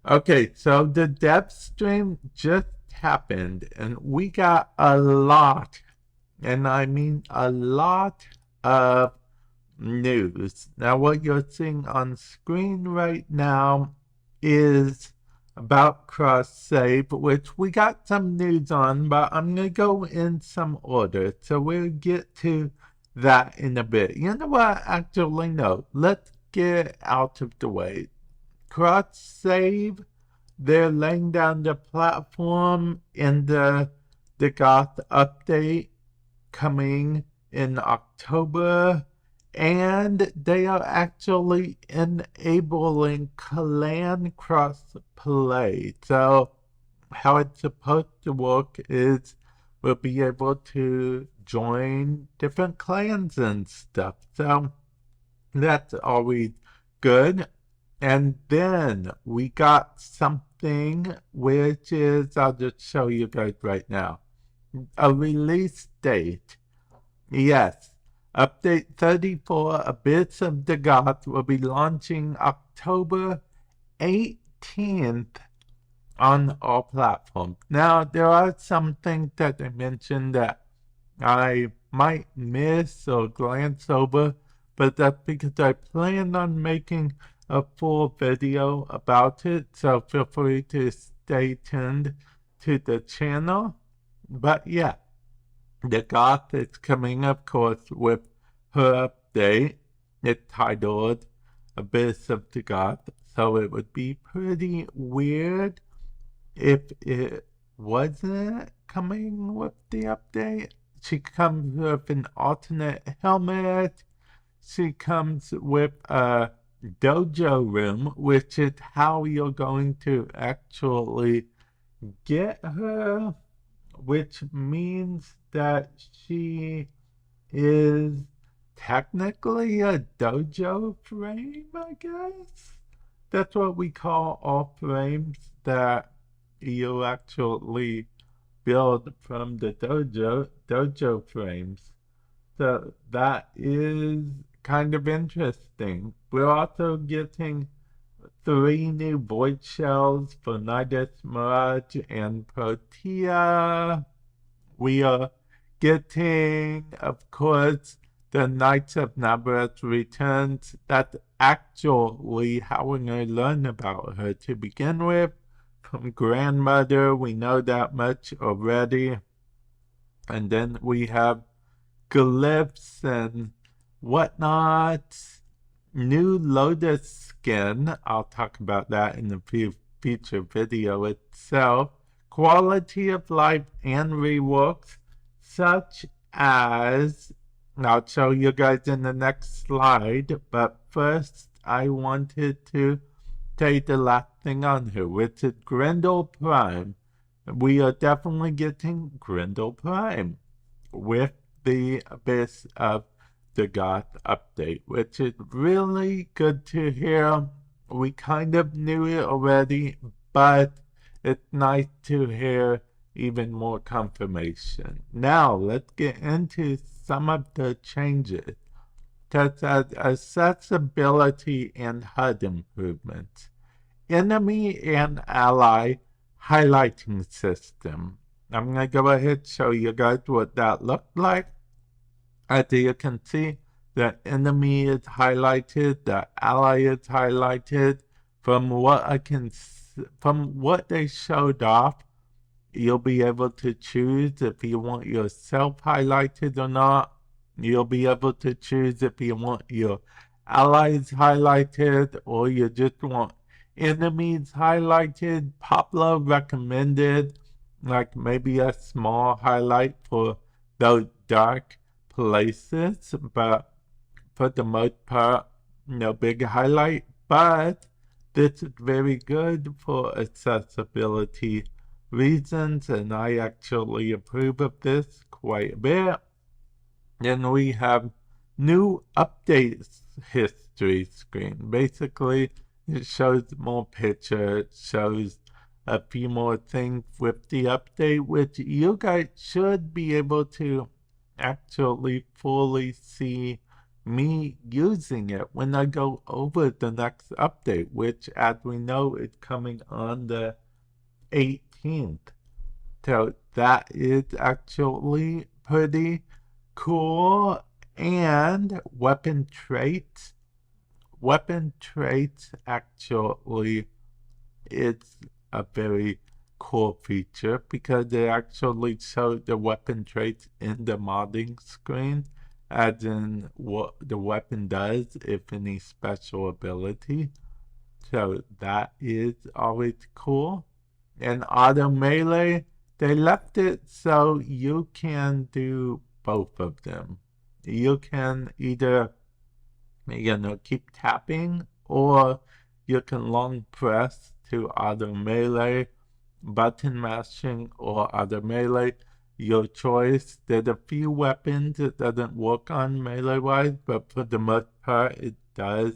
Okay, so the Devstream just happened, and we got a lot, and I mean a lot of news. Now, what you're seeing on screen right now is about cross save, which we got some news on, but I'm going to go in some order. So we'll get to that in a bit. You know what? Actually, no. Let's get out of the way. Cross save, they're laying down the platform in the Dagath update coming in October, and they are actually enabling clan cross-play. So how it's supposed to work is we'll be able to join different clans and stuff. So that's always good. And then we got something which is, I'll just show you guys right now, a release date. Yes, update 34, Abyss of Dagath, will be launching October 18th on all platforms. Now, there are some things that I mentioned that I might miss or glance over, but that's because I plan on making a full video about it, so feel free to stay tuned to the channel. But yeah, Dagath is coming, of course, with her update. It's titled Abyss of Dagath, so it would be pretty weird if it wasn't coming with the update. She comes with an alternate helmet. She comes with a dojo room, which is how you're going to actually get her, which means that she is technically a dojo frame, I guess. That's what we call all frames that you actually build from the dojo frames. So that is kind of interesting. We're also getting 3 new void shells for Nidus, Mirage, and Protea. We are getting, of course, the Knights of Navarrete returns. That's actually how we're going to learn about her to begin with. From Grandmother, we know that much already. And then we have glyphs and whatnot. New Lotus skin. I'll talk about that in the future video itself. Quality of life and reworks, such as, I'll show you guys in the next slide, but first I wanted to say the last thing on here, which is Grendel Prime. We are definitely getting Grendel Prime with the Abyss of Dagath update, which is really good to hear. We kind of knew it already, but it's nice to hear even more confirmation. Now, let's get into some of the changes, such as accessibility and HUD improvements, enemy and ally highlighting system. I'm going to go ahead and show you guys what that looked like. As you can see, the enemy is highlighted, the ally is highlighted. From what they showed off, you'll be able to choose if you want yourself highlighted or not. You'll be able to choose if you want your allies highlighted or you just want enemies highlighted. Pablo recommended like maybe a small highlight for those dark places, but for the most part, no big highlight. But this is very good for accessibility reasons, and I actually approve of this quite a bit. Then we have new updates history screen. Basically, it shows more pictures, it shows a few more things with the update, which you guys should be able to actually fully see me using it when I go over the next update, which, as we know, is coming on the 18th. So that is actually pretty cool. And weapon traits. Weapon traits actually is a very cool feature because they actually show the weapon traits in the modding screen, as in what the weapon does, if any special ability. So that is always cool. And auto melee, they left it so you can do both of them. You can either, keep tapping, or you can long press to auto melee, button mashing, or auto melee. Your choice. There's a few weapons that doesn't work on melee-wise, but for the most part, it does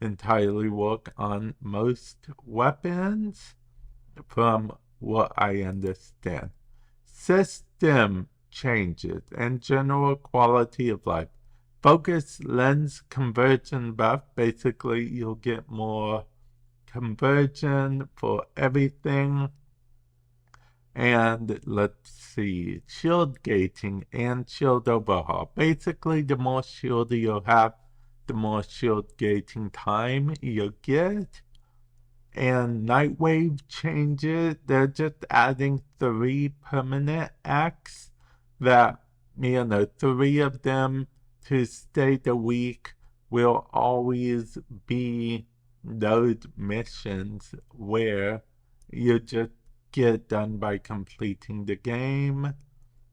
entirely work on most weapons, from what I understand. System changes and general quality of life. Focus lens conversion buff. Basically, you'll get more conversion for everything. And let's see, shield gating and shield overhaul. Basically, the more shield you have, the more shield gating time you get. And Nightwave changes, they're just adding 3 permanent acts that, 3 of them to stay the week will always be those missions where you just get done by completing the game.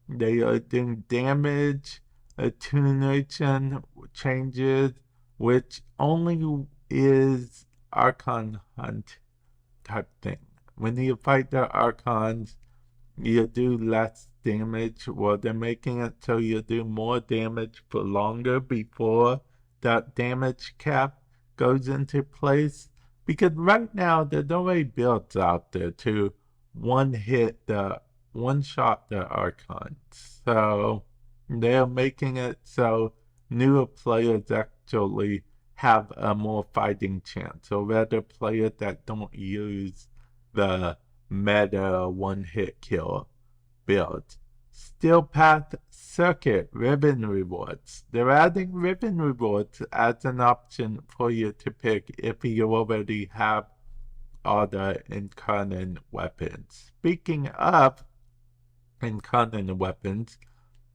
They are doing damage attenuation changes, which only is Archon Hunt type thing. When you fight the Archons, you do less damage. Well, they're making it so you do more damage for longer before that damage cap goes into place. Because right now, there's already builds out there to one-shot the Archons. So they're making it so newer players actually have a more fighting chance. So rather players that don't use the meta one-hit kill build. Steel Path Circuit Ribbon Rewards. They're adding ribbon rewards as an option for you to pick if you already have all the incarnate weapons. Speaking of incarnate weapons,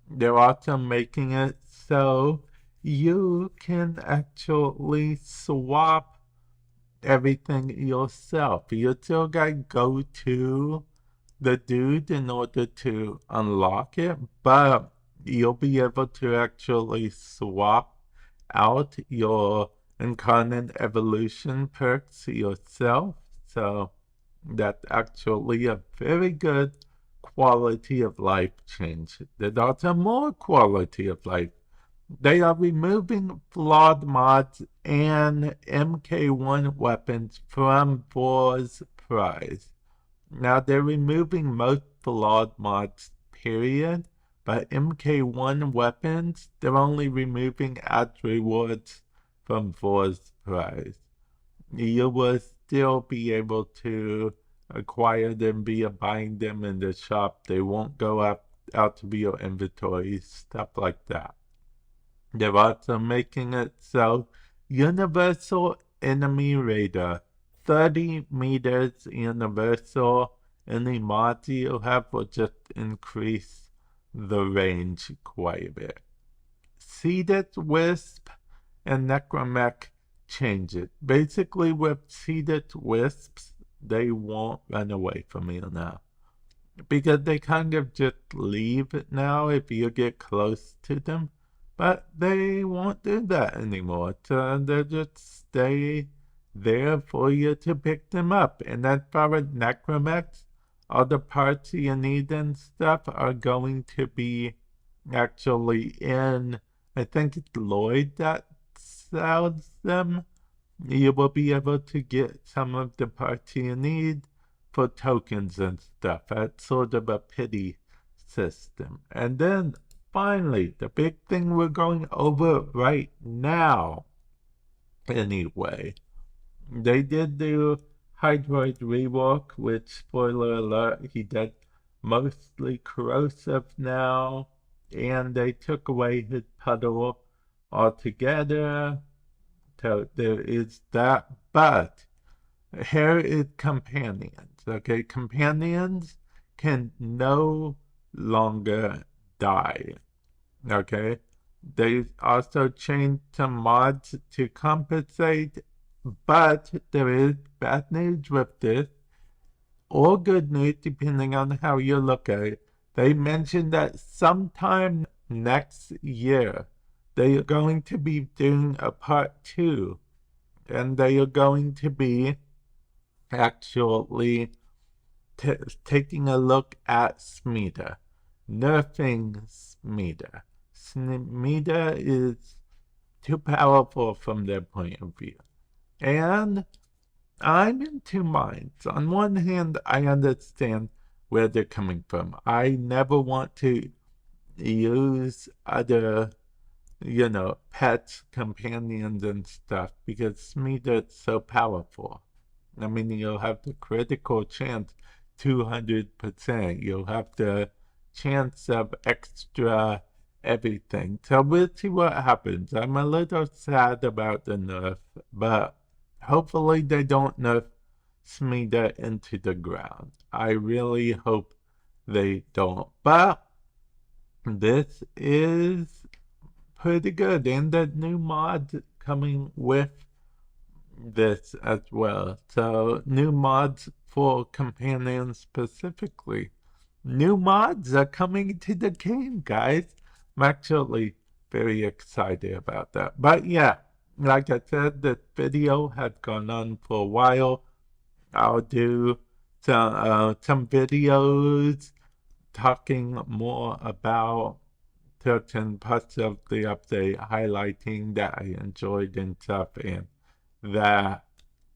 they're also making it so you can actually swap everything yourself. You still gotta go to the dude in order to unlock it, but you'll be able to actually swap out your incarnate evolution perks yourself. So that's actually a very good quality of life change. There's also more quality of life. They are removing flawed mods and MK1 weapons from War's prize. Now they're removing most flawed mods, period, but MK1 weapons, they're only removing as rewards from War's prize. You will still be able to acquire them via buying them in the shop. They won't go out to your inventory, stuff like that. They're also making it so universal enemy radar, 30 meters universal. Any mods you have will just increase the range quite a bit. Seeded Wisp and Necromech change it. Basically, with Seeded Wisps, they won't run away from you now, because they kind of just leave now if you get close to them. But they won't do that anymore. So they'll just stay there for you to pick them up. And as far as Necromechs, all the parts you need and stuff are going to be actually in, I think it's Lloyd that sells them. You will be able to get some of the parts you need for tokens and stuff. That's sort of a pity system. And then finally, the big thing we're going over right now, anyway, they did do Hydroid rework, which, spoiler alert, he did mostly corrosive now, and they took away his puddle altogether. So there is that, but here is companions. Okay, companions can no longer die. Okay, they also changed some mods to compensate, but there is bad news with this, or good news depending on how you look at it. They mentioned that sometime next year they are going to be doing a part 2, and they are going to be actually taking a look at Smida, nerfing Smida. Smida is too powerful from their point of view. And I'm in two minds. On one hand, I understand where they're coming from. I never want to use other, pets, companions, and stuff because Smida is so powerful. I mean, you'll have the critical chance 200%. You'll have the chance of extra everything. So we'll see what happens. I'm a little sad about the nerf, but hopefully they don't nerf Smida into the ground. I really hope they don't. But this is pretty good. And the new mods coming with this as well. So new mods for companions specifically. New mods are coming to the game, guys. I'm actually very excited about that. But yeah, like I said, this video has gone on for a while. I'll do some videos talking more about certain parts of the update, highlighting that I enjoyed and stuff, and that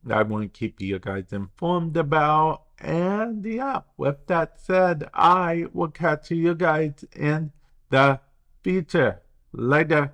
I want to keep you guys informed about. And yeah, with that said, I will catch you guys in the future. Later.